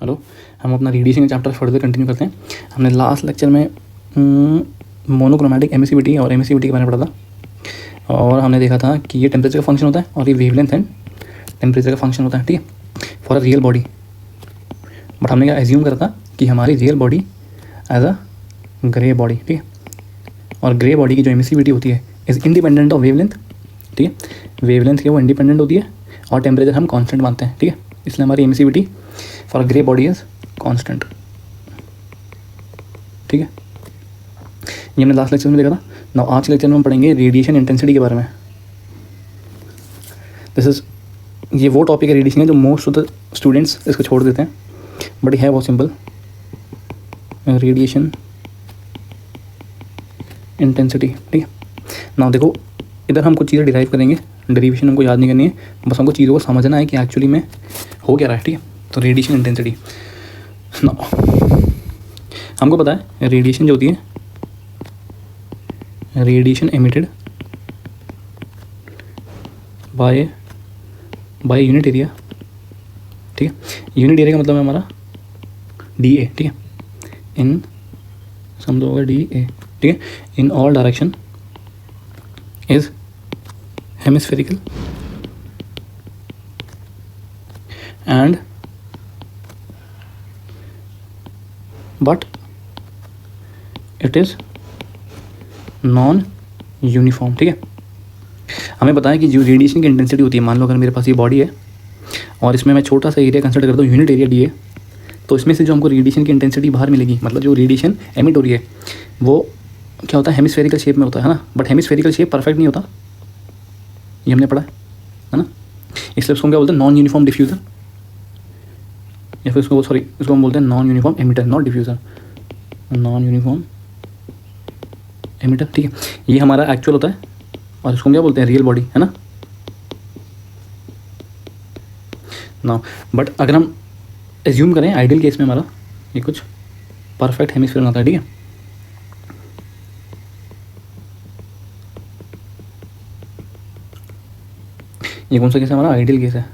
Hello, हम अपना radiation का चैप्टर फर्दर कंटिन्यू करते हैं। हमने लास्ट लेक्चर में मोनोक्रोमैटिक एमिसिविटी और एमिसिविटी के बारे में पढ़ा था और हमने देखा था कि ये टेम्परेचर का फंक्शन होता है और ये वेवलेंथ एंड टेम्परेचर का फंक्शन होता है, ठीक है, for a real body. But हमने क्या एज्यूम करा था कि हमारी real body as a grey body, ठीक है, और ग्रे बॉडी की जो एमिसिविटी होती है इज़ इंडिपेंडेंट ऑफ वेवलेंथ, ठीक है, वेवलेंथ की वो इंडिपेंडेंट होती है और टेम्परेचर हम कांस्टेंट मानते हैं, ठीक है, इसलिए हमारी emissivity for grey body is constant, ठीक है। ये हमने लास्ट लेक्चर में देखा था। नाउ आज के लेक्चर में हम पढ़ेंगे रेडिएशन इंटेंसिटी के बारे में। ये वो टॉपिक है रेडिएशन है जो मोस्ट ऑफ द स्टूडेंट्स इसको छोड़ देते हैं, बट ये है बहुत सिंपल। रेडिएशन इंटेंसिटी, ठीक है। नाउ देखो, इधर हम कुछ चीज़ें डिराइव करेंगे, डेरिवेशन हमको याद नहीं करनी है, बस हमको चीज़ों को समझना है कि एक्चुअली में हो क्या रहा है, ठीक है। तो रेडिएशन इंटेंसिटी, हमको पता है रेडिएशन जो होती है, radiation emitted by unit area, ठीक है। यूनिट एरिया का मतलब है हमारा डी ए, ठीक है, इन समझो होगा डी ए, ठीक है, in all direction is hemispherical and but it is non uniform, ठीक है। हमें पता है कि जो रेडिएशन की इंटेंसिटी होती है, मान लो अगर मेरे पास ये बॉडी है और इसमें मैं छोटा सा एरिया कंसिडर करता हूँ, यूनिट एरिया डी ए, तो इसमें से जो हमको रेडिएशन की इंटेंसिटी बाहर मिलेगी, मतलब जो रेडिएशन एमिट हो रही है वो क्या होता है, हेमिस्फेरिकल शेप में होता है ना। बट हेमिस्फेरिकल शेप परफेक्ट नहीं होता, ये हमने पढ़ा है ना, इसलिए उसको क्या बोलते हैं, नॉन यूनिफॉर्म डिफ्यूज़र, या फिर इसको हम बोलते हैं non uniform emitter, not diffuser, non uniform emitter, ठीक है। ये हमारा एक्चुअल होता है और इसको क्या बोलते हैं, रियल बॉडी, है ना। ना बट अगर हम एज्यूम करें आइडियल केस में हमारा ये कुछ परफेक्ट हेमिस्फीयर होता है, ठीक है। ये कौन सा केस है, हमारा आइडियल केस है।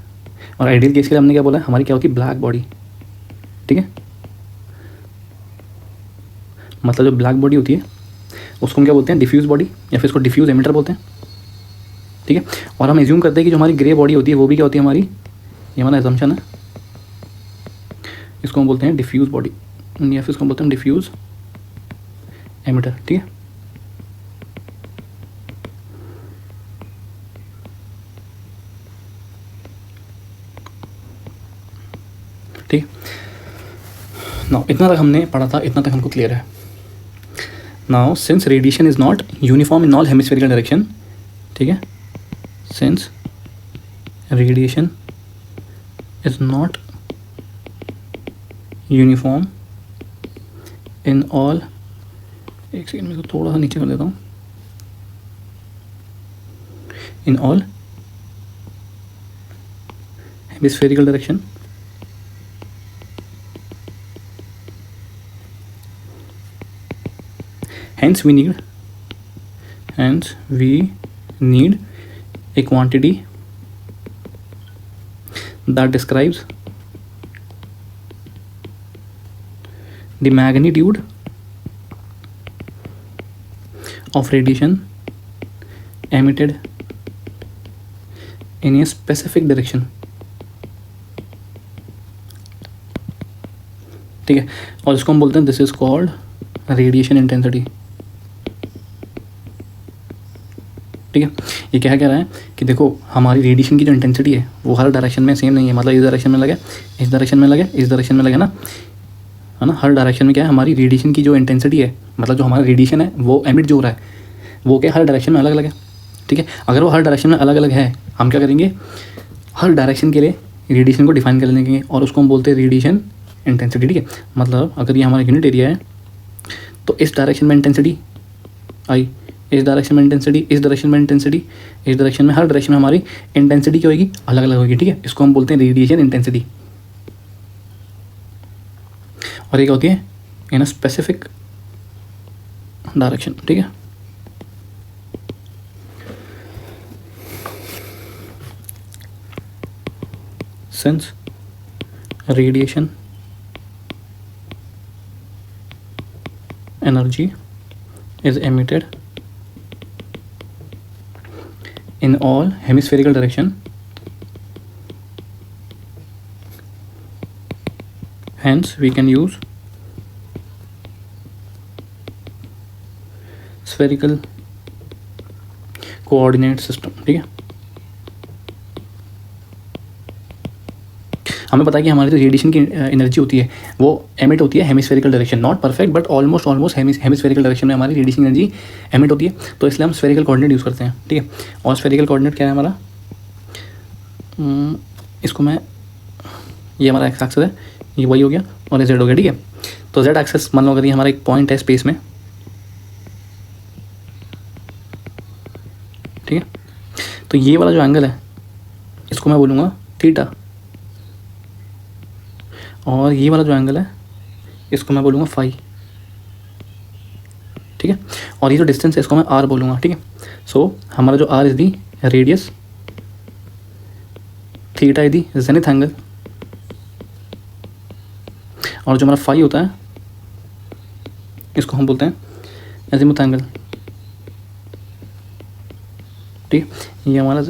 और आइडियल केस के लिए हमने क्या बोला है, हमारी क्या होती है, ब्लैक बॉडी, ठीक है। मतलब जो ब्लैक बॉडी होती है उसको हम क्या बोलते हैं, डिफ्यूज़ बॉडी, या फिर इसको डिफ्यूज़ एमिटर बोलते हैं, ठीक है। और हम एज्यूम करते हैं कि जो हमारी ग्रे बॉडी होती है वो भी क्या होती है हमारी, ये हमारा एजम्पशन है, इसको हम बोलते हैं डिफ्यूज़ बॉडी, या फिर इसको हम बोलते हैं डिफ्यूज़ एमिटर, ठीक है। ठीक, नाउ इतना तक हमने पढ़ा था, इतना तक हमको क्लियर है। Now since radiation is not uniform in all hemispherical direction, ठीक है, since radiation is not uniform in all, एक सेकेंड में थोड़ा सा नीचे कर देता हूँ, in all hemispherical direction, hence we need a quantity that describes the magnitude of radiation emitted in a specific direction, ठीक है। और इसको हम बोलते हैं this is called radiation intensity, ठीक है। ये क्या कह रहा है कि देखो हमारी रेडिएशन की जो इंटेंसिटी है वो हर डायरेक्शन में सेम नहीं है, मतलब इस डायरेक्शन में लगे, इस डायरेक्शन में लगे, इस डायरेक्शन में लगे ना, है ना। हर डायरेक्शन में क्या है, हमारी रेडिएशन की जो इंटेंसिटी है, मतलब जो हमारा रेडिएशन है वो एमिट जो हो रहा है वो क्या हर डायरेक्शन में अलग अलग है, ठीक है। अगर वो हर डायरेक्शन में अलग अलग है, हम क्या करेंगे, हर डायरेक्शन के लिए रेडिएशन को डिफाइन कर लेंगे और उसको हम बोलते हैं रेडिएशन इंटेंसिटी, ठीक है। मतलब अगर ये हमारा यूनिट एरिया है तो इस डायरेक्शन में इंटेंसिटी आई, इस डायरेक्शन में इंटेंसिटी, इस डायरेक्शन में इंटेंसिटी, इस डायरेक्शन में, हर डायरेक्शन में हमारी इंटेंसिटी क्या होगी, अलग अलग होगी, ठीक है। इसको हम बोलते हैं रेडिएशन इंटेंसिटी। और ये क्या होती है, इन अ स्पेसिफिक डायरेक्शन, ठीक है। since radiation energy is emitted in all hemispherical direction, hence we can use spherical coordinate system. ठीक है, हमें पता है कि हमारी जो रेडिएशन की एनर्जी होती है वो एमिट होती है hemispherical direction, not perfect but almost hemispherical direction में हमारी रेडिएशन एनर्जी एमिट होती है, तो इसलिए हम स्फेरिकल कोऑर्डिनेट यूज़ करते हैं। ठीक है, और स्फेरिकल कोऑर्डिनेट क्या है हमारा, इसको मैं, ये हमारा एक्स एक्सिस है, ये वही हो गया और ये जेड हो गया। ठीक है, तो जेड एक्सिस मान लो अगर ये हमारा एक पॉइंट है स्पेस में, ठीक है, तो ये वाला जो एंगल है इसको मैं बोलूँगा थीटा, और ये वाला जो एंगल है इसको मैं बोलूँगा फाई। ठीक है, और ये जो डिस्टेंस है इसको मैं आर बोलूँगा। ठीक है, सो हमारा जो R is the radius, theta is the zenith angle, और जो हमारा फाई होता है इसको हम बोलते हैं एजिमुथ एंगल। ठीक है, ये हमारा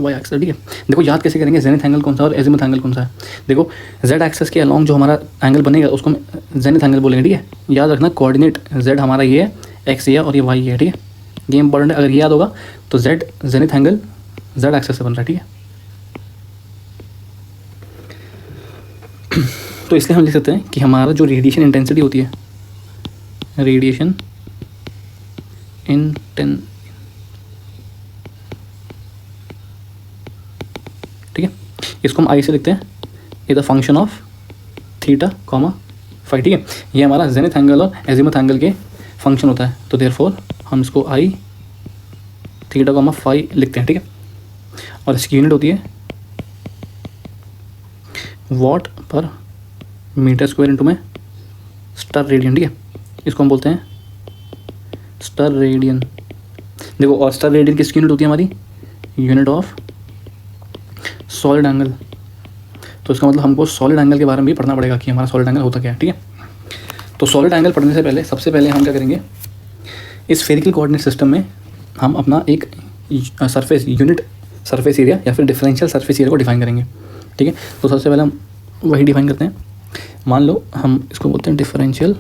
वाई एक्सिस। ठीक है, देखो याद कैसे करेंगे जेनिथ एंगल कौन सा और एजिमुथ एंगल कौन सा है। देखो जेड एक्सिस के अलॉन्ग जो हमारा एंगल बनेगा उसको हम जेनिथ एंगल बोलेंगे। ठीक है, याद रखना कोऑर्डिनेट जेड हमारा ये है, एक्स ये है और ये वाई है। ठीक है, ये इंपॉर्टेंट है, अगर ये याद होगा तो Z zenith angle Z axis से बन रहा है। ठीक है, तो इसलिए हम लिख सकते हैं कि हमारा जो रेडिएशन इंटेंसिटी होती है, रेडिएशन ठीक है, इसको हम आई से लिखते हैं, ये the function of theta comma phi. ठीक है, ये हमारा जेनिथ एंगल और एजिमुथ एंगल के फंक्शन होता है, तो देयरफॉर हम इसको आई थीटा कॉमा फाई लिखते हैं। ठीक है, और इसकी यूनिट होती है वॉट पर मीटर स्क्वायर इंटू में स्टर रेडियन। ठीक है, इसको हम बोलते हैं स्टर रेडियन। देखो, और स्टर रेडियन किसकी यूनिट होती है हमारी, यूनिट ऑफ सॉलिड एंगल। तो इसका मतलब हमको सॉलिड एंगल के बारे में भी पढ़ना पड़ेगा कि हमारा सॉलिड एंगल होता क्या है। ठीक है, तो सॉलिड एंगल पढ़ने से पहले सबसे पहले हम क्या करेंगे, इस स्फेरिकल कोऑर्डिनेट सिस्टम में हम अपना एक सरफेस यूनिट सरफेस एरिया या फिर डिफरेंशियल सरफेस एरिया को डिफाइन करेंगे। ठीक है, तो सबसे पहले हम वही डिफाइन करते हैं। मान लो हम इसको बोलते हैं डिफरेंशियल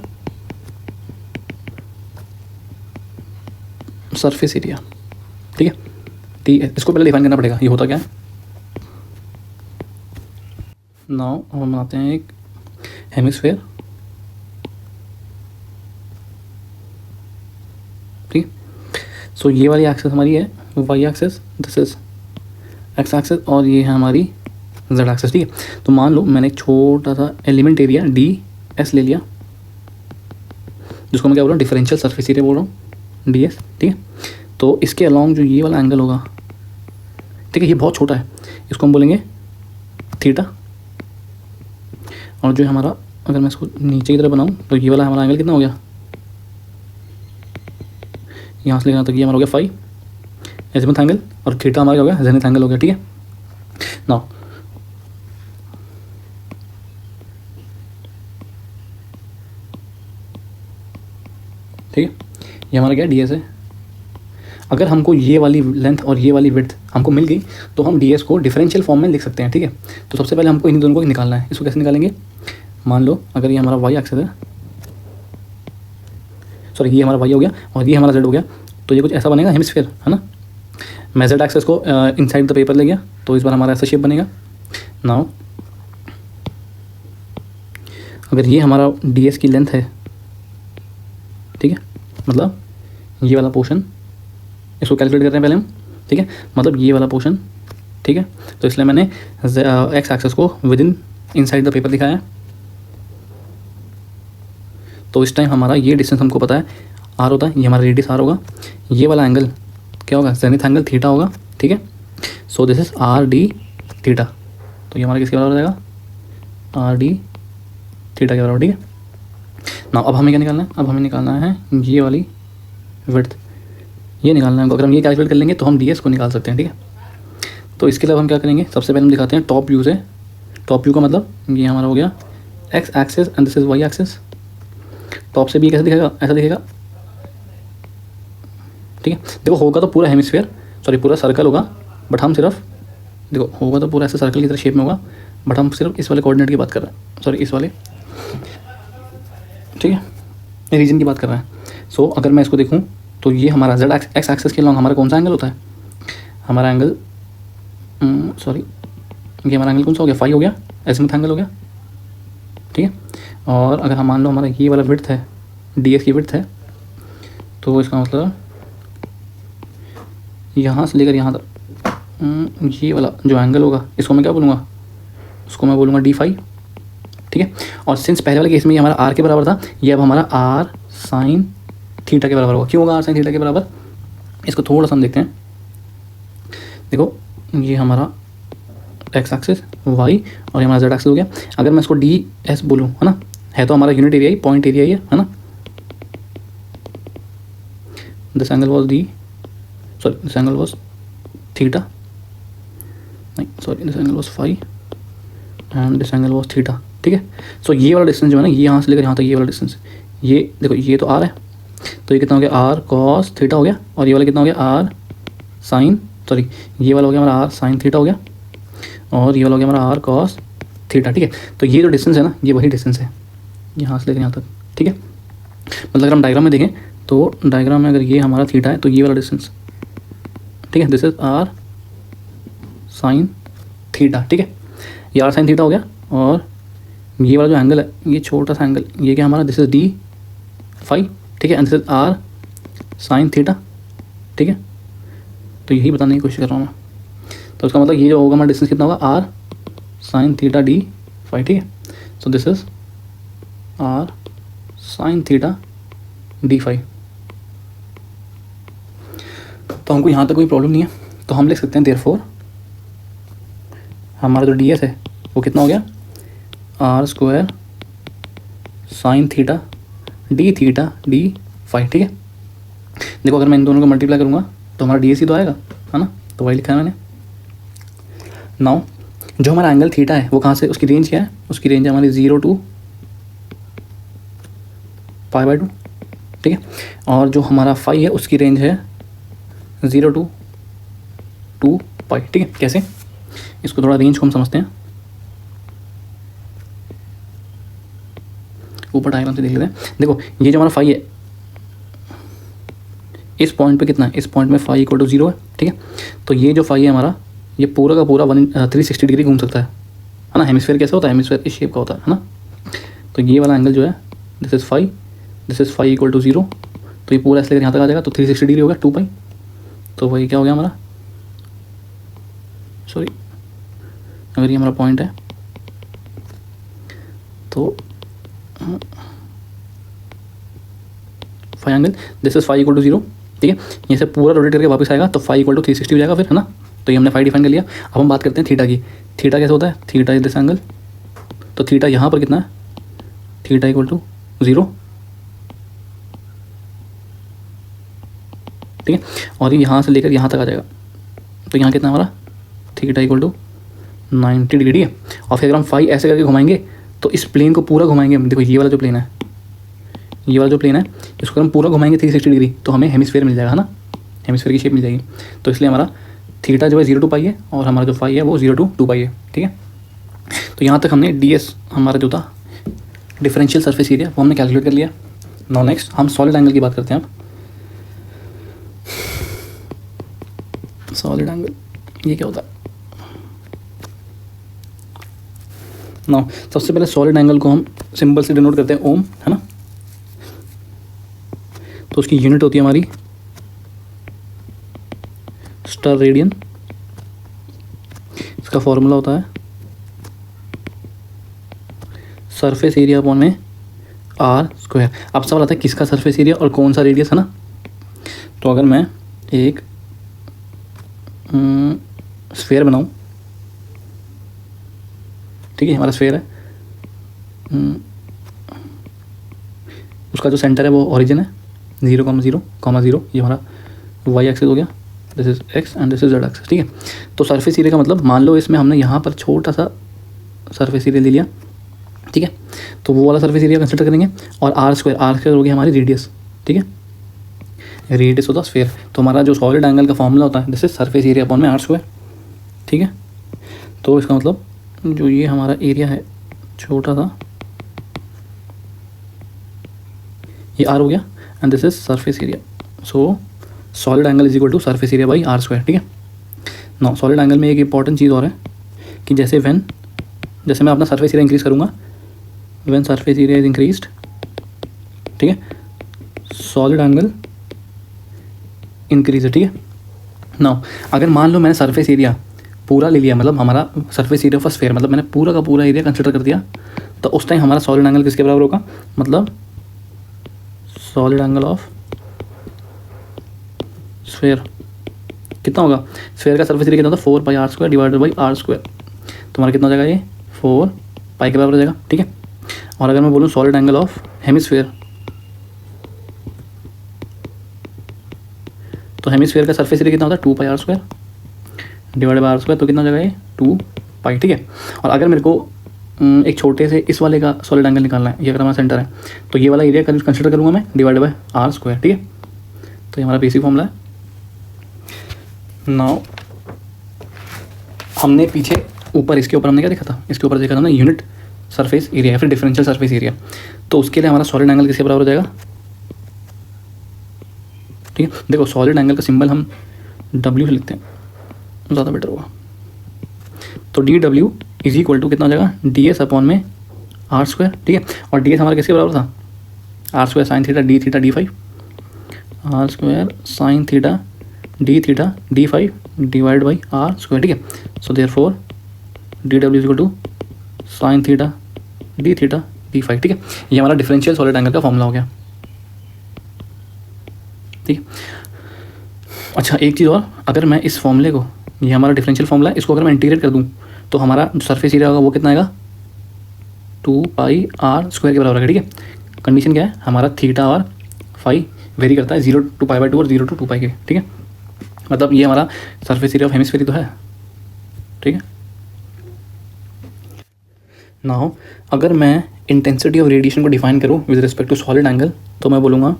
सरफेस एरिया। ठीक है, ठीक है, इसको पहले डिफाइन करना पड़ेगा, ये होता क्या है। नाउ हम बनाते हैं एक हेमिस्फेयर। ठीक, सो ये वाली एक्सिस हमारी है Y axis, this is X axis, और ये है हमारी जेड एक्सिस। ठीक है, तो मान लो मैंने एक छोटा सा एलिमेंट एरिया डी एस ले लिया, जिसको मैं क्या बोल रहा हूँ, डिफरेंशियल सरफेस एरिया बोल रहा हूँ, डी एस। ठीक है, तो इसके अलॉन्ग जो ये वाला एंगल होगा, ठीक है, ये बहुत छोटा है, इसको हम बोलेंगे थीटा। और जो हमारा, अगर मैं इसको नीचे की तरफ बनाऊँ तो ये वाला हमारा एंगल कितना हो गया, यहाँ से लेना, तो ये हमारा हो गया फाई एजिमुथ एंगल, और थीटा हमारा क्या हो गया, जेनिथ एंगल हो गया। ठीक है, नाउ ठीक है, ये हमारा क्या डी एस है। अगर हमको ये वाली लेंथ और ये वाली विड्थ हमको मिल गई तो हम डी एस को डिफरेंशियल फॉर्म में लिख सकते हैं। ठीक है, तो सबसे पहले हमको इन दोनों को निकालना है। इसको कैसे निकालेंगे, मान लो अगर ये हमारा वाई एक्सिस है, सॉरी ये हमारा वाई हो गया और ये हमारा जेड हो गया, तो ये कुछ ऐसा बनेगा हेमिस्फीयर, है ना। मैं जेड एक्सिस को इनसाइड द पेपर ले गया, तो इस बार हमारा ऐसा शेप बनेगा। नाउ अगर ये हमारा डी एस की लेंथ है, ठीक है, मतलब ये वाला पोर्शन, इसको कैलकुलेट कर रहे हैं पहले हम। ठीक है, मतलब ये वाला पोर्शन, ठीक है, तो इसलिए मैंने एक्स एक्सिस को with in inside the paper दिखाया है। तो इस टाइम हमारा ये डिस्टेंस हमको पता है आर होता है, ये हमारा रेडियस आर होगा, ये वाला एंगल क्या होगा, जेनिथ एंगल थीटा होगा। ठीक है, so this is R D theta, तो ये हमारा किसके बराबर हो जाएगा, आर डी थीटा के बराबर। ठीक है, ना अब हमें क्या निकालना है, अब हमें निकालना है ये वाली विड्थ, ये निकालना है। अगर हम ये कैलकुलेट कर लेंगे तो हम डी एस को निकाल सकते हैं। ठीक है, तो इसके लिए हम क्या करेंगे, सबसे पहले हम दिखाते हैं टॉप व्यू से। टॉप व्यू का मतलब ये हमारा हो गया X axis and this is Y axis. Top से भी कैसे दिखेगा, ऐसा दिखेगा, ठीक है। देखो होगा तो पूरा हेमिस्फीयर, सॉरी पूरा सर्कल होगा, बट हम सिर्फ देखो होगा तो पूरा ऐसे सर्कल की तरह शेप में होगा, बट हम सिर्फ इस वाले कोऑर्डिनेट की बात कर रहे हैं, सॉरी इस वाले, ठीक है, रीजन की बात कर रहे हैं। सो अगर मैं इसको देखूं तो ये हमारा जेड एक्स एक्सिस के लॉन्ग हमारा कौन सा एंगल होता है, हमारा एंगल सॉरी ये हमारा एंगल कौन सा हो गया, फाई हो गया, एजिमुथ एंगल हो गया, ठीक है। और अगर हम मान लो हमारा ये वाला विड्थ है, डी एस की विड्थ है, तो इसका मतलब यहाँ से लेकर यहाँ तक ये वाला जो एंगल होगा इसको मैं क्या बोलूँगा, उसको मैं बोलूँगा डी फाई, ठीक है। और सिंस पहले वाले केस में ये हमारा आर के बराबर था, ये अब हमारा आर साइन थीटा के बराबर होगा। क्यों होगा आर साइन थीटा के बराबर, इसको थोड़ा सा हम देखते हैं। देखो ये हमारा एक्स एक्सिस वाई और ये हमारा जेड एक्सिस हो गया। अगर मैं इसको डी एस बोलूँ, है ना, है तो हमारा यूनिट एरिया ही, पॉइंट एरिया ही है ना। This angle was D, sorry this angle was theta, नहीं sorry this angle was phi and this angle was theta, ठीक है। सो ये वाला डिस्टेंस जो है ना, ये यहाँ से लेकर यहाँ तक ये वाला डिस्टेंस, ये देखो ये तो आर है, तो ये कितना हो गया आर कॉस थीटा हो गया, और ये वाला कितना हो गया आर साइन, सॉरी ये वाला हो गया हमारा आर साइन थीटा हो गया, और ये वाला हो गया हमारा आर कॉस थीटा, ठीक है। तो ये जो डिस्टेंस है ना, ये वही डिस्टेंस है यहाँ से लेकर यहाँ तक, ठीक है। मतलब अगर हम डायग्राम में देखें तो डायग्राम में अगर ये हमारा थीटा है तो ये वाला डिस्टेंस, ठीक है, this is R sine theta, ठीक है। ये आर साइन थीटा हो गया, और ये वाला जो एंगल है, ये छोटा सा एंगल, ये क्या हमारा, दिस इज डी फाई, ठीक है, and this is R sine theta, ठीक है। तो यही बताने की कोशिश कर रहा हूँ मैं। तो उसका मतलब ये जो होगा हमारा डिस्टेंस कितना होगा, R sine theta D phi, ठीक है। So this is R sine theta D phi. तो हमको यहाँ तक कोई प्रॉब्लम नहीं है, तो हम लिख सकते हैं देयरफॉर हमारा जो डी एस है वो कितना हो गया, R square sine theta D phi, ठीक है। देखो अगर मैं इन दोनों को मल्टीप्लाई करूँगा तो हमारा डी एस ही तो आएगा, है ना, तो वही लिखा है मैंने। नाउ जो हमारा एंगल थीटा है वो कहाँ से, उसकी रेंज क्या है, उसकी रेंज है हमारी 0 to π/2, ठीक है। और जो हमारा फाई है उसकी रेंज है 0 to 2π, ठीक है। कैसे, इसको थोड़ा रेंज को हम समझते हैं, ऊपर डायग्राम से देख लेते हैं। देखो ये जो हमारा फाई है, इस पॉइंट पे कितना है, इस पॉइंट में फाई इक्वल टू 0 है, ठीक है। तो ये जो फाई है हमारा, ये पूरा का पूरा 360 डिग्री घूम सकता है ना। हेमिस्फीयर कैसे होता है, हेमिस्फीयर इस शेप का होता है ना। तो ये वाला एंगल जो है, this is phi equal to 0, तो ये पूरा ऐसे लेकर यहाँ तक आ जाएगा, तो 360 डिग्री हो गया 2π। तो वही क्या हो गया हमारा, सॉरी अगर ये हमारा पॉइंट है तो phi angle, this is phi equal to 0, ठीक है। ये से पूरा रोटेट करके वापस आएगा, तो फाई इक्वल टू 360 हो जाएगा फिर, है ना। तो ये हमने फाई डिफाइन कर लिया। अब हम बात करते हैं थीटा की। थीटा कैसे होता है, थीटा इज दिस एंगल, तो थीटा यहाँ पर कितना है, थीटा इक्वल टू 0, ठीक है। और ये यहाँ से लेकर यहाँ तक आ जाएगा, तो यहाँ कितना हमारा, थीटा इक्वल टू 90 डिग्री है। और फिर अगर हम फाई ऐसे करके घुमाएंगे तो इस प्लेन को पूरा घुमाएंगे। देखो ये वाला जो प्लेन है, ये वाला जो प्लेन है, इसको हम पूरा घुमाएंगे 360 डिग्री, तो हमें हेमिस्फीयर मिल जाएगा, है ना, हेमिस्फीयर की शेप मिल जाएगी। तो इसलिए हमारा थीटा जो है 0 to π है, और हमारा जो फाई है वो 0 to 2π है, ठीक है। तो यहाँ तक हमने डी एस हमारा जो था डिफरेंशियल सरफेस एरिया वो हमने कैलकुलेट कर लिया। नाउ नेक्स्ट हम सॉलिड एंगल की बात करते हैं। अब सॉलिड एंगल ये क्या होता है, नाउ सबसे पहले सॉलिड एंगल को हम सिंबल से डिनोट करते हैं ओम, है ना। तो उसकी यूनिट होती है हमारी स्टर रेडियन। इसका फॉर्मूला होता है सरफेस एरिया अपॉन में आर स्क्वायर। अब सवाल आता है किसका सरफेस एरिया और कौन सा रेडियस, है ना। तो अगर मैं एक स्फीयर बनाऊं, ठीक है, हमारा स्फीयर है, उसका जो सेंटर है वो ओरिजिन है 0,0,0, ये हमारा वाई एक्सिस हो गया, this is x and this is Z axis, ठीक है। तो सरफेस एरिया का मतलब मान लो इसमें हमने यहाँ पर छोटा सा सरफेस एरिया ले लिया, ठीक है। तो वो वाला सरफेस एरिया कंसिडर करेंगे। और आर स्क्वायर हो गया हमारी रेडियस, ठीक है, रेडियस होता स्फीयर। तो हमारा जो सॉलिड एंगल का फॉर्मूला होता है this is surface area upon में आर स्क्वायर, ठीक है। तो इसका मतलब जो ये हमारा एरिया है छोटा सा, ये आर हो गया and this is surface area. So solid angle is equal to surface area by are square, ठीक है। नाउ सॉलिड एंगल में एक इंपॉर्टेंट चीज़ और है कि जैसे मैं अपना सरफेस एरिया इंक्रीज करूँगा, when surface area is increased, ठीक है, सॉलिड एंगल इंक्रीज, ठीक है। नाउ अगर मान लो मैंने सरफेस एरिया पूरा ले लिया, मतलब हमारा सरफेस एरिया ऑफ स्फीयर, मतलब मैंने पूरा का पूरा एरिया कंसिडर कर दिया, तो उस टाइम हमारा सॉलिड एंगल किसके बराबर होगा, मतलब सॉलिड एंगल ऑफ स्फीयर कितना होगा, स्फीयर का सरफेस एरिया कितना होता है 4 pi r square divided by are square. तुम्हारा कितना हो जाएगा, ये 4 पाई के बराबर हो जाएगा, ठीक है। और अगर मैं बोलूँ सॉलिड एंगल ऑफ हेमिस्फीयर, तो हेमिस्फीयर का सरफेस एरिया कितना होता है 2 pi r square divide by are square, तो कितना हो जाएगा ये 2 पाई, ठीक है। और अगर मेरे को एक छोटे से इस वाले का सॉलिड एंगल निकालना है, ये अगर हमारा सेंटर है, तो ये वाला एरिया कंसिडर करूँगा मैं डिवाइड बाई आर स्क्वायर, ठीक है। तो ये हमारा बेसिक फॉर्मूला है। नाउ हमने पीछे ऊपर इसके ऊपर हमने क्या देखा था, इसके ऊपर देखा था ना यूनिट सरफेस एरिया या फिर डिफरेंशियल सरफेस एरिया। तो उसके लिए हमारा सॉलिड एंगल किसके बराबर हो जाएगा, ठीक है। देखो सॉलिड एंगल का सिंबल हम W से लिखते हैं, ज़्यादा बेटर होगा। तो DW इज इक्वल टू कितना हो जाएगा, DS अपॉन में आर स्क्वायर, ठीक है। और DS हमारा किसके बराबर था, R square sine theta D theta D5, R square sine theta D theta D5 divide by are square, ठीक है। So therefore DW is equal to sine theta D theta D5, ठीक है। ये हमारा डिफरेंशियल सॉलिड एंगल का formula हो गया, ठीक है। अच्छा एक चीज़ और, अगर मैं इस फॉर्मूले को, ये हमारा डिफरेंशियल फॉर्मूला है, इसको अगर मैं इंटीग्रेट कर दूँ तो हमारा जो सरफेस एरिया होगा वो कितना आएगा 2 पाई आर स्क्वायर के बराबर है, ठीक है। कंडीशन क्या है, हमारा थीटा और फाई वेरी करता है 0 to π/2 और 0 to 2 पाई के, ठीक है। मतलब ये हमारा सरफेस एरिया ऑफ हेमिस्फीयर तो है, ठीक है। नाउ अगर मैं इंटेंसिटी ऑफ रेडिएशन को डिफाइन करूँ with respect to solid angle, तो मैं बोलूँगा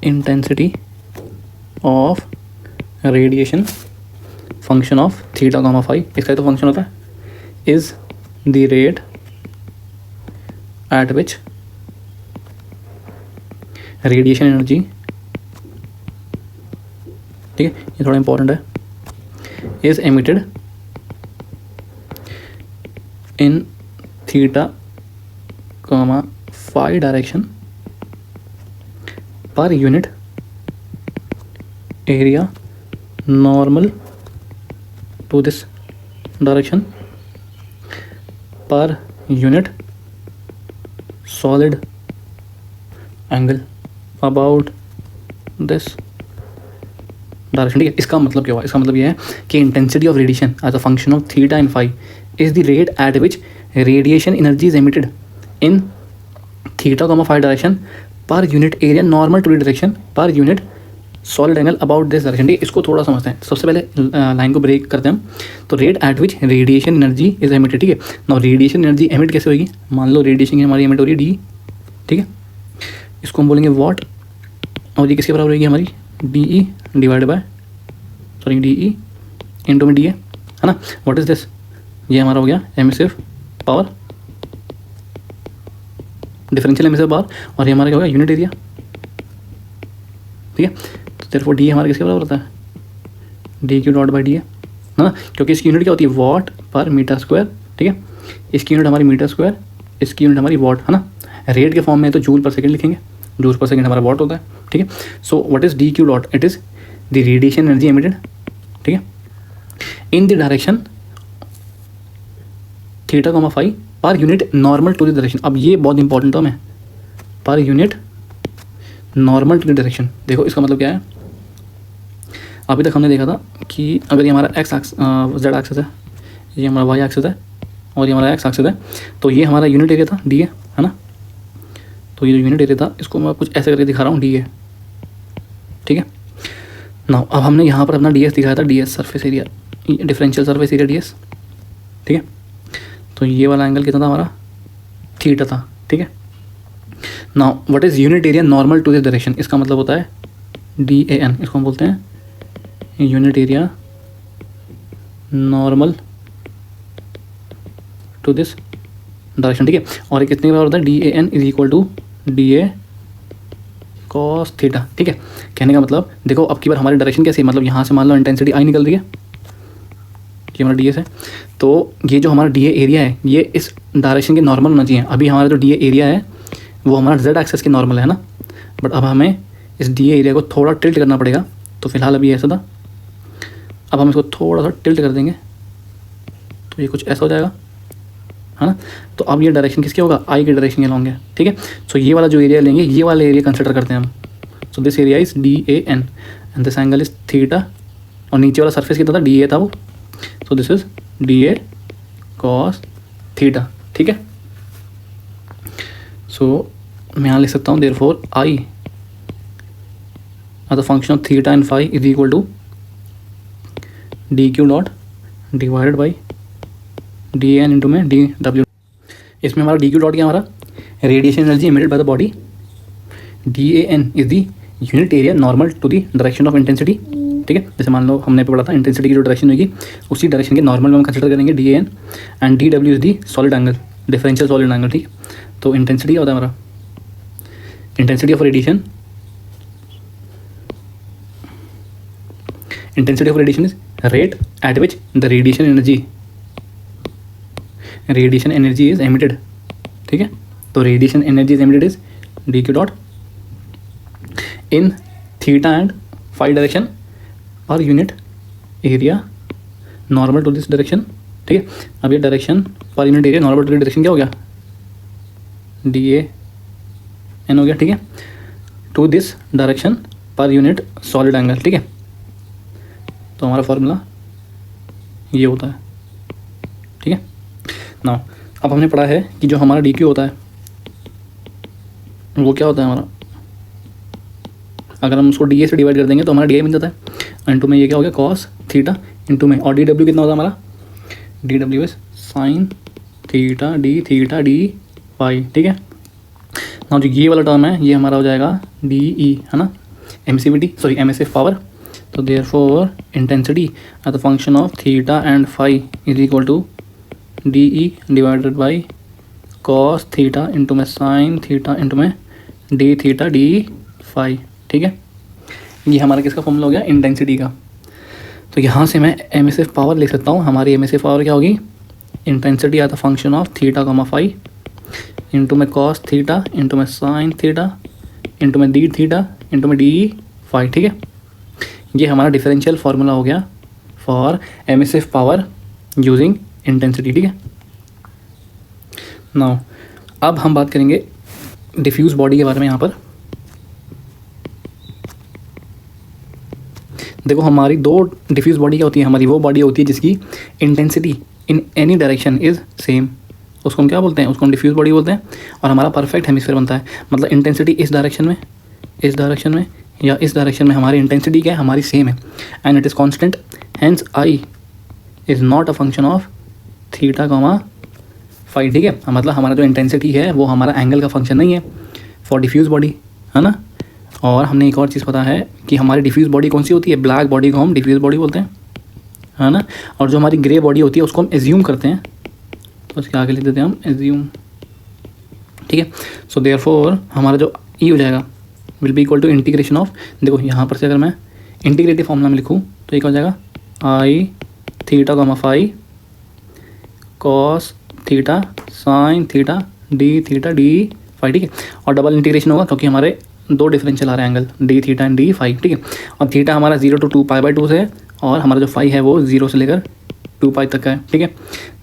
intensity of radiation function of theta comma phi, इसका तो फंक्शन होता है, is the rate at which radiation energy, ठीक है, ये थोड़ा इंपॉर्टेंट है, is emitted in theta comma phi direction पर unit area normal to this direction पर unit solid angle about this direction, ठीक है। इसका मतलब क्या हुआ, इसका मतलब यह है कि intensity of radiation as a function of theta and phi is the rate at which radiation energy is emitted in theta comma phi direction पर unit area normal to the direction पर unit solid angle about this direction, ठीक है। इसको थोड़ा समझते हैं। सबसे पहले लाइन को ब्रेक करते हैं हम। तो rate at which radiation energy is emitted, ठीक है। नाउ रेडिएशन एनर्जी एमिट कैसे होगी, मान लो रेडिएशन हमारी एमिट हो रही है डी, ठीक है, इसको हम बोलेंगे वॉट, और ये किसके बराबर होगी हमारी DE divide by DE into में DA, है ना। व्हाट इज दिस, ये हमारा हो गया emissive power, differential emissive power, और ये हमारा क्या होगा यूनिट एरिया, ठीक है। तो देयरफॉर DA हमारा किसके बराबर होता है DQ डॉट बाई DA, है ना, क्योंकि इसकी यूनिट क्या होती है वॉट पर मीटर स्क्वायर, ठीक है। इसकी यूनिट हमारी मीटर स्क्वायर, इसकी यूनिट हमारी वॉट, है ना। रेट के फॉर्म में तो जूल पर सेकंड लिखेंगे, जूल पर सेकंड हमारा वॉट होता है, ठीक है। So what is DQ dot, it is the radiation energy emitted, ठीक है, in the direction theta comma phi per unit normal to the direction. अब ये बहुत इंपॉर्टेंट टर्म है, per unit normal to the direction. देखो इसका मतलब क्या है, अभी तक हमने देखा था कि अगर ये हमारा जेड एक्सिस है, ये हमारा वाई एक्सिस है, और ये हमारा एक्स एक्सिस है, तो ये हमारा यूनिट एरिया था DA, है ना। तो ये जो यूनिट एरिया था इसको मैं कुछ ऐसे करके दिखा रहा हूँ DA, ठीक है। ना अब हमने यहाँ पर अपना DS दिखाया था, DS surface area, differential surface area DS, ठीक है। तो ये वाला एंगल कितना था हमारा थीटा था, ठीक है। Now what is unit area normal to this direction, इसका मतलब होता है DAN, इसको हम बोलते हैं unit area normal to this direction, ठीक है। और ये कितने बार होता है, DAN is equal to DA cos theta, ठीक है। कहने का मतलब देखो अब की बार हमारी डायरेक्शन कैसी है, मतलब यहाँ से मान लो इंटेंसिटी आई निकल रही है, ये हमारा DS है, तो ये जो हमारा DA एरिया है ये इस डायरेक्शन के नॉर्मल होना चाहिए। अभी हमारा जो DA एरिया है वो हमारा Z एक्सेस के नॉर्मल है ना, बट अब हमें इस DA एरिया को थोड़ा टिल्ट करना पड़ेगा। तो फिलहाल अभी ऐसा था, अब हम इसको थोड़ा सा टिल्ट कर देंगे तो ये कुछ ऐसा हो जाएगा, है ना। तो अब ये डायरेक्शन किसके होगा, आई के डायरेक्शन के लॉन्ग है, ठीक है। सो ये वाला जो एरिया लेंगे, ये वाला एरिया कंसिडर करते हैं हम। So this area is DAN and this angle is theta, और नीचे वाला सरफेस कितना था, DA था वो, so this is DA cos theta, ठीक है। सो मैं यहाँ लिख सकता हूँ therefore I as a function of theta and phi is equal to DQ dot divided by DAN into में DW। इसमें हमारा DQ डॉट क्या, हमारा radiation energy emitted by the body, DAN is the unit area normal to the direction of intensity, ठीक है। जैसे मान लो हमने पे पढ़ा था इंटेंसिटी की जो डायरेक्शन होगी उसी डायरेक्शन के नॉर्मल में हम कंसिडर करेंगे DAN, and DW is the solid angle, differential solid angle, ठीक है। तो इंटेंसिटी क्या होता है हमारा, intensity of radiation, intensity of radiation is rate at which the radiation energy is emitted, ठीक है। तो radiation energy is emitted is DQ dot in theta and phi direction और unit area normal to this direction, ठीक है। अब ये direction पर unit area normal to this direction क्या हो गया, DAN हो गया, ठीक है, टू दिस डायरेक्शन पर यूनिट सॉलिड एंगल, ठीक है। तो हमारा फॉर्मूला ये होता है, ठीक है। नाउ अब हमने पढ़ा है कि जो हमारा DQ होता है वो क्या होता है हमारा, अगर हम उसको DA से डिवाइड कर देंगे तो हमारा DA मिल जाता है, इंटू में ये क्या हो गया cos थीटा इंटू में, और DW कितना होता है हमारा, DW is sine theta D theta D phi, ठीक है। नाउ जो ये वाला टर्म है ये हमारा हो जाएगा DE, है ना, MSF पावर। तो therefore intensity as a function of theta and phi is equal to DE divided by cos theta into में साइन थीटा इंटू में D थीटा D फाई, ठीक है। ये हमारा किसका फॉर्मूला हो गया, इंटेंसिटी का। तो यहाँ से मैं MSF पावर लिख सकता हूँ, हमारी MSF पावर क्या होगी, intensity as a function of theta comma phi into में cos थीटा इंटू में साइन थीटा इंटू में D थीटा इंटू में D फाई, ठीक है। ये हमारा डिफरेंशियल फार्मूला हो गया for MSF power using intensity, ठीक है। नाउ अब हम बात करेंगे डिफ्यूज बॉडी के बारे में। यहाँ पर देखो हमारी दो डिफ्यूज बॉडी क्या होती है, हमारी वो बॉडी होती है जिसकी intensity in any direction is same, उसको हम क्या बोलते हैं, उसको हम डिफ्यूज बॉडी बोलते हैं। और हमारा परफेक्ट हेमिस्फीयर बनता है, मतलब इंटेंसिटी इस डायरेक्शन में या इस डायरेक्शन में हमारी इंटेंसिटी क्या है, हमारी सेम है, and it is constant, hence I is not a function of theta comma phi, ठीक है। मतलब हमारा जो इंटेंसिटी है वो हमारा एंगल का फंक्शन नहीं है फॉर डिफ्यूज बॉडी, है ना। और हमने एक और चीज़ पता है कि हमारी डिफ्यूज बॉडी कौन सी होती है, ब्लैक बॉडी को हम डिफ्यूज बॉडी बोलते हैं, है ना। और जो हमारी ग्रे बॉडी होती है उसको हम एज्यूम करते हैं, तो उसके आगे लिख देते हैं हम एज्यूम, ठीक है। सो देयरफॉर हमारा जो ई हो जाएगा will be equal to integration of, देखो यहाँ पर से अगर मैं इंटीग्रेटिव फॉर्मूला में लिखूँ तो एक हो जाएगा I theta comma phi cos theta sine theta D theta D phi, ठीक है। और डबल इंटीग्रेशन होगा क्योंकि हमारे दो डिफरेंशियल आ रहे हैं angle D theta and D phi, ठीक है। और थीटा हमारा 0 to 2π/2 से है, और हमारा जो फाई है वो 0 से लेकर 2π तक का है, ठीक है।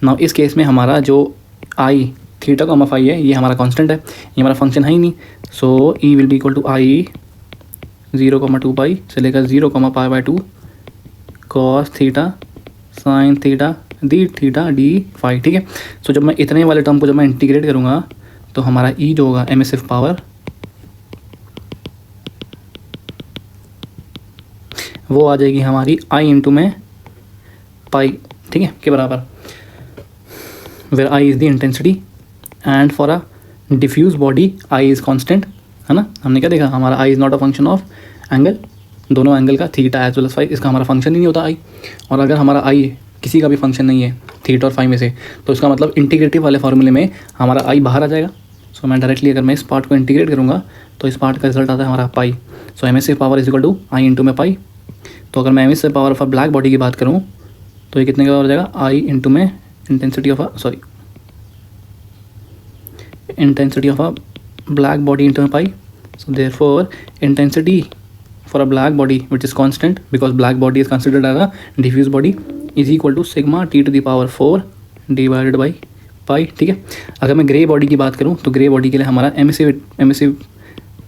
नाउ इस केस में हमारा जो आई थीटा कॉमा फाई है ये हमारा कांस्टेंट है, ये हमारा फंक्शन है ही नहीं। So E will be equal to I 0,2π से लेकर 0,π/2 cos theta sine theta D theta D phi, ठीक है। सो जब मैं इतने वाले टर्म को जब मैं इंटीग्रेट करूँगा तो हमारा ई जो होगा MSF पावर वो आ जाएगी हमारी आई इंटू में पाई, ठीक है, के बराबर, where I is the intensity and for a diffuse body I is constant, है ना, हमने क्या देखा, हमारा I is not a function of angle, दोनों एंगल का theta as well as phi, इसका हमारा फंक्शन ही नहीं होता आई। और अगर हमारा आई किसी का भी फंक्शन नहीं है थीटा और फाई में से, तो इसका मतलब इंटीग्रेटिव वाले फार्मूले में हमारा आई बाहर आ जाएगा। सो मैं डायरेक्टली अगर मैं इस पार्ट को इंटीग्रेट करूँगा तो इस पार्ट का रिजल्ट आता है हमारा pi. So M S C power is equal to I into में पाई। तो अगर मैं M S C power of a black body की बात करूँ तो ये कितने का हो जाएगा, आई इंटू में intensity of a black body into a pi. So therefore intensity for a black body which is constant because black body is considered as a diffuse body is equal to sigma t to the power 4 divided by pi। ठीक है। अगर मैं grey body की बात करूँ तो grey body के लिए हमारा एमिसिव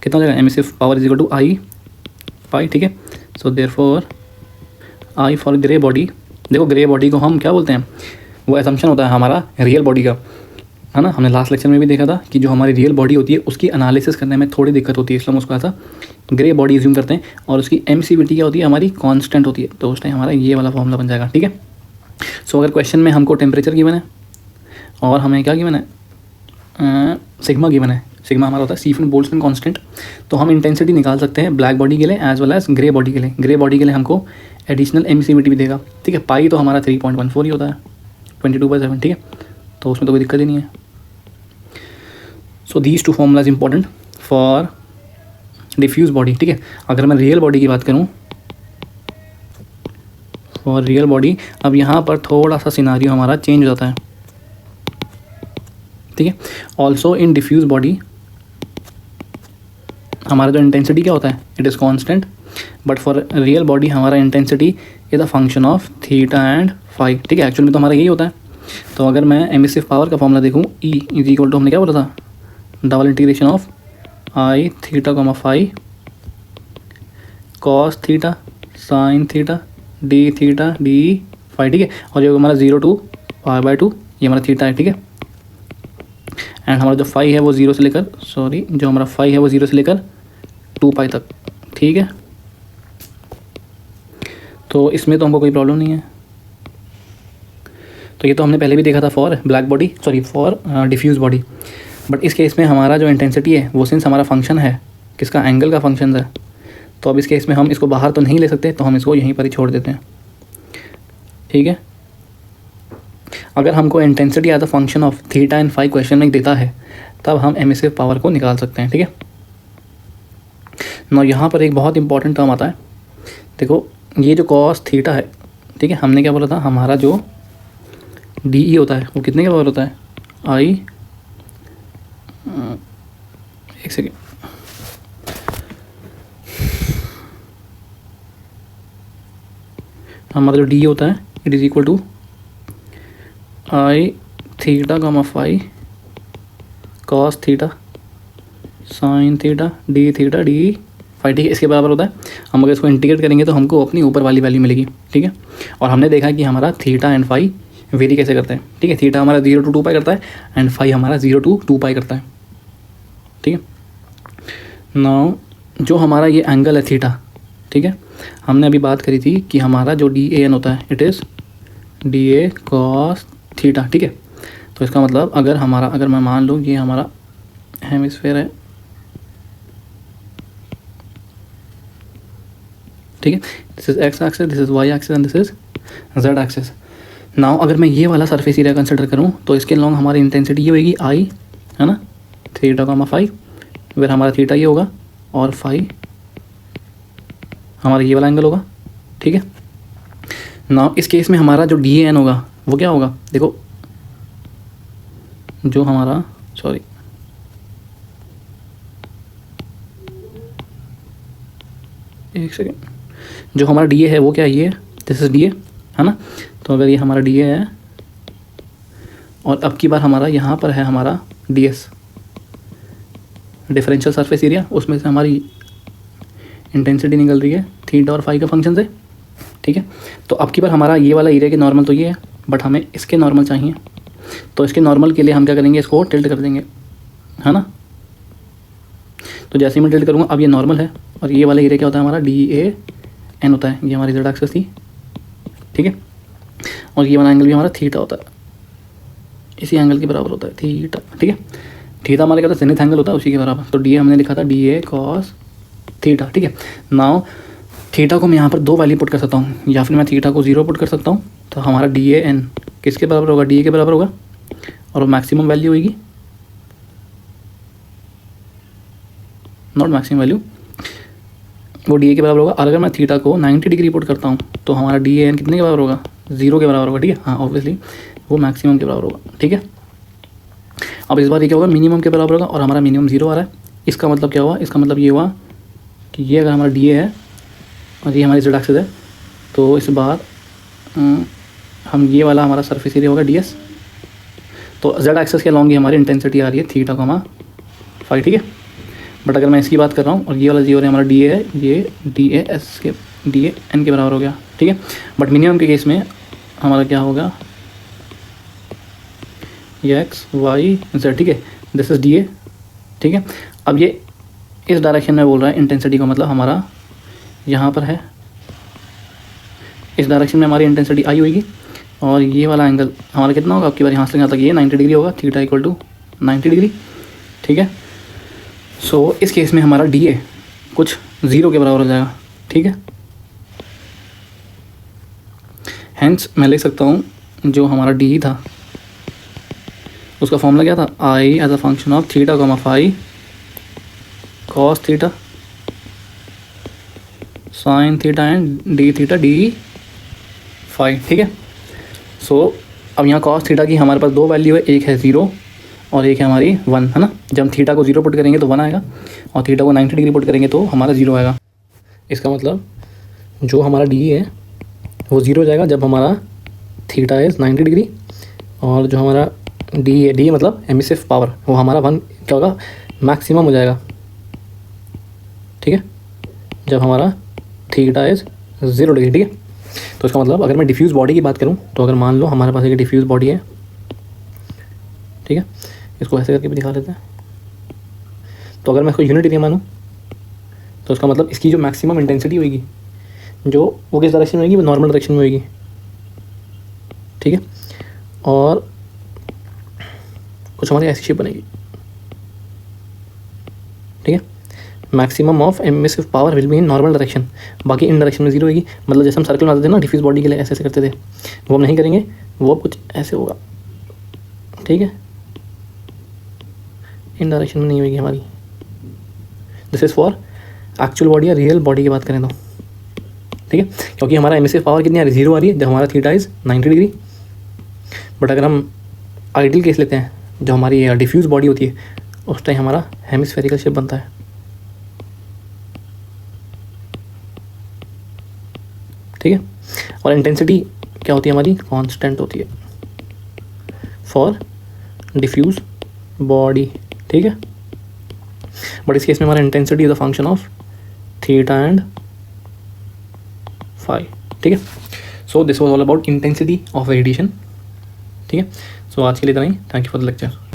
कितना हो जाएगा, emissive power is equal to I pi. ठीक है। So therefore I for grey body, देखो ग्रे बॉडी को हम क्या बोलते हैं, वो असम्पशन होता है हमारा रियल बॉडी का, है ना। हमने लास्ट लेक्चर में भी देखा था कि जो हमारी रियल बॉडी होती है उसकी एनालिसिस करने में थोड़ी दिक्कत होती है, इसलिए हम उसको ऐसा ग्रे बॉडी एज्यूम करते हैं और उसकी एमिसिविटी क्या होती है, हमारी कांस्टेंट होती है। तो उस टाइम हमारा ये वाला फॉर्मूला बन जाएगा। ठीक है। सो अगर क्वेश्चन में हमको टेम्परेचर गिवन है और हमें क्या गिवन है, सिग्मा गिवन है, सिग्मा हमारा होता है स्टीफन बोल्ट्जमैन कांस्टेंट, तो हम इंटेंसिटी निकाल सकते हैं ब्लैक बॉडी के लिए as well as grey body के लिए। ग्रे बॉडी के लिए हमको एडिशनल एमिसिविटी भी देगा। ठीक है। पाई तो हमारा 3.14 ही होता है 22/7। ठीक है। तो उसमें तो कोई दिक्कत ही नहीं है। So these two formulas important for diffuse body. ठीक है। अगर मैं रियल बॉडी की बात करूँ, फॉर रियल बॉडी, अब यहाँ पर थोड़ा सा सिनारियो हमारा चेंज हो जाता है। ठीक है। ऑल्सो इन डिफ्यूज बॉडी हमारा जो इंटेंसिटी क्या होता है, it is constant, but for real body हमारा intensity is a function of theta and phi. ठीक है। एक्चुअली में तो हमारा यही होता है। तो अगर मैं एमिसिव पावर का फॉर्मूला देखूँ, ई इज इक्वल टू, हमने क्या बोला था, double integration of I theta comma phi cos theta sine theta D phi. ठीक है। और जो हमारा 0 to π/2 ये हमारा थीटा है। ठीक है। एंड हमारा जो फाई है वो 0 से लेकर, जो हमारा फाई है वो 0 से लेकर 2π तक। ठीक है। तो इसमें तो हमको कोई प्रॉब्लम नहीं है। तो ये तो हमने पहले भी देखा था for black body, for diffuse body. But इस केस में हमारा जो इंटेंसिटी है वो सिंस हमारा फंक्शन है किसका, एंगल का फंक्शन है, तो अब इस केस में हम इसको बाहर तो नहीं ले सकते, तो हम इसको यहीं पर ही छोड़ देते हैं। ठीक है। अगर हमको intensity as a function of theta and phi question में देता है तब हम एमिसिव पावर को निकाल सकते हैं। ठीक है। ना यहाँ पर एक बहुत इंपॉर्टेंट टर्म आता है, देखो ये जो कॉस थीटा है, ठीक है, हमने क्या बोला था, हमारा जो डी ई होता है वो कितने के बराबर होता है, आई, एक सेकेंड, हमारा जो डी होता है it is equal to I theta comma phi cos theta sine theta D phi. ठीक है। इसके बराबर होता है। हम अगर इसको इंटीग्रेट करेंगे तो हमको अपनी ऊपर वाली वैल्यू मिलेगी। ठीक है। और हमने देखा कि हमारा थीटा एंड फाई वेरी कैसे करते हैं। ठीक है। थीटा हमारा 0 to 2π करता है एंड फाई हमारा 0 to 2π करता है। ठीक है। नाउ जो हमारा ये एंगल है थीटा, ठीक है, हमने अभी बात करी थी कि हमारा जो डी ए एन होता है it is D A cos theta. ठीक है। तो इसका मतलब अगर मैं मान लूँ ये हमारा हेमिस्फेयर है, ठीक है, this is X axis, this is Y axis and this is Z axis. Now अगर मैं ये वाला सरफेस एरिया कंसिडर करूँ तो इसके लॉन्ग हमारी इंटेंसिटी ये होगी आई, है ना, थीटा कामा फाई, फिर हमारा थीटा ये होगा और फाई हमारा ये वाला एंगल होगा। ठीक है। नाउ इस केस में हमारा जो डी एन होगा वो क्या होगा, देखो जो हमारा एक सेकेंड, जो हमारा डी ए है वो क्या है, ये दिस इज डी ए, है ना। तो अगर ये हमारा डी ए है और अब की बार हमारा यहाँ पर है हमारा D S, differential surface area, उसमें से हमारी इंटेंसिटी निकल रही है थीटा और फाई का फंक्शन से। ठीक है। तो अब की बार हमारा ये वाला एरिया के नॉर्मल तो ये है, बट हमें इसके नॉर्मल चाहिए, तो इसके नॉर्मल के लिए हम क्या करेंगे, इसको टिल्ट कर देंगे, है ना। तो जैसे ही मैं टिल्ट करूँगा अब ये नॉर्मल है और ये वाला एरिया क्या होता है हमारा डी ए एन होता है, ये हमारी जेड एक्सिस थी। ठीक है। और ये वाला एंगल भी हमारा थीटा होता है, इसी एंगल के बराबर होता है थीटा। ठीक है। थीटा हमारे क्या होता है, जेनिथ एंगल होता है उसी के बराबर। तो डी ए हमने लिखा था डी ए कॉस थीटा, ठीक है। नाउ थीटा को मैं यहाँ पर 2 वैल्यू पुट कर सकता हूँ, या फिर मैं थीटा को 0 पुट कर सकता हूँ। तो हमारा डी ए एन किसके बराबर होगा, डी ए के बराबर होगा, और वो मैक्सिमम वैल्यू होगी, नॉट मैक्सिमम वैल्यू, वो डी ए के बराबर होगा। और अगर मैं थीटा को 90 डिग्री पुट करता हूँ तो हमारा डी ए एन कितने के बराबर होगा, 0 के बराबर होगा, ठीक है। हाँ ऑब्वियसली वो मैक्सिमम के बराबर होगा, ठीक है। अब इस बार ये क्या होगा, मिनिमम के बराबर होगा, और हमारा मिनिमम 0 आ रहा है। इसका मतलब क्या हुआ, इसका मतलब ये हुआ कि ये अगर हमारा डी ए है और ये हमारी जेड एक्सिस है, तो इस बार हम ये वाला हमारा सरफेस एरिया होगा डी एस। तो जेड एक्सिस के अलॉन्ग ये हमारी इंटेंसिटी आ रही है थीटा कॉमा फाई, ठीक है। बट अगर मैं इसकी बात कर रहा हूँ और ये वाला जी हो रहा है हमारा डी ए है, ये डी ए एस के डी ए एन के बराबर हो गया, ठीक है। बट मिनिमम के केस में हमारा क्या होगा, ये एक्स वाई जेड, ठीक है। दिस इज डी ए, ठीक है। अब ये इस डायरेक्शन में बोल रहा है इंटेंसिटी का, मतलब हमारा यहाँ पर है, इस डायरेक्शन में हमारी इंटेंसिटी आई होगी, और ये वाला एंगल हमारा कितना होगा, आपकी बार यहाँ से यहाँ तक ये 90 डिग्री होगा, थीटा इक्वल टू 90 डिग्री, ठीक है। सो इस केस में हमारा डी ए कुछ 0 के बराबर हो जाएगा, ठीक है। हेंस मैं लिख सकता हूँ जो हमारा डी था उसका फॉर्मूला क्या था, I as a function of theta comma phi cos theta sine theta and d theta D phi, ठीक है। सो अब यहाँ कॉस थीटा की हमारे पास 2 वैल्यू है, एक है 0 और एक है हमारी 1, है ना। जब हम थीटा को 0 पुट करेंगे तो 1 आएगा, और थीटा को 90 डिग्री पुट करेंगे तो हमारा 0 आएगा। इसका मतलब जो हमारा डी है वो 0 हो जाएगा जब हमारा थीटा इज़ 90 डिग्री, और जो हमारा डी है, डी मतलब एमिसिव पावर, वो हमारा 1 क्या होगा, मैक्सिमम हो जाएगा, ठीक है, जब हमारा थीटा इज़ 0 डिग्री, ठीक है। तो इसका मतलब अगर मैं डिफ्यूज़ बॉडी की बात करूँ, तो अगर मान लो हमारे पास एक डिफ्यूज़ बॉडी है, ठीक है, इसको ऐसे करके भी दिखा देते हैं। तो अगर मैं इसको यूनिट एरिया मानूँ तो इसका मतलब इसकी जो मैक्सिमम इंटेंसिटी होगी, जो वो किस डायरेक्शन में होगी, वो नॉर्मल डायरेक्शन में होगी, ठीक है। और कुछ हमारी ऐसी शेप बनेगी, ठीक है। Maximum of emissive power will be in normal direction, बाकी इन डायरेक्शन में 0 होगी। मतलब जैसे हम सर्कल बनाते थे ना डिफ्यूज बॉडी के लिए, ऐसे ऐसे करते थे, वो हम नहीं करेंगे, वो कुछ ऐसे होगा, ठीक है, इन डायरेक्शन में नहीं होगी हमारी। This is for actual body या रियल बॉडी की बात करें तो, ठीक है, क्योंकि हमारा एमिसिव पावर कितनी आ रही है, 0 आ रही है जब हमारा थीटा इज़ 90 डिग्री। बट अगर हम आइडियल केस लेते हैं, जो हमारी डिफ्यूज बॉडी होती है, उस टाइम हमारा हेमिस्फेरिकल शेप बनता है, ठीक है। और इंटेंसिटी क्या होती है हमारी, कांस्टेंट होती है फॉर डिफ्यूज बॉडी, ठीक है। बट इस केस में हमारा intensity is a function of theta and phi, ठीक है। So this was all about intensity of radiation, ठीक है। सो आज के लिए इतना ही, thank you for the lecture.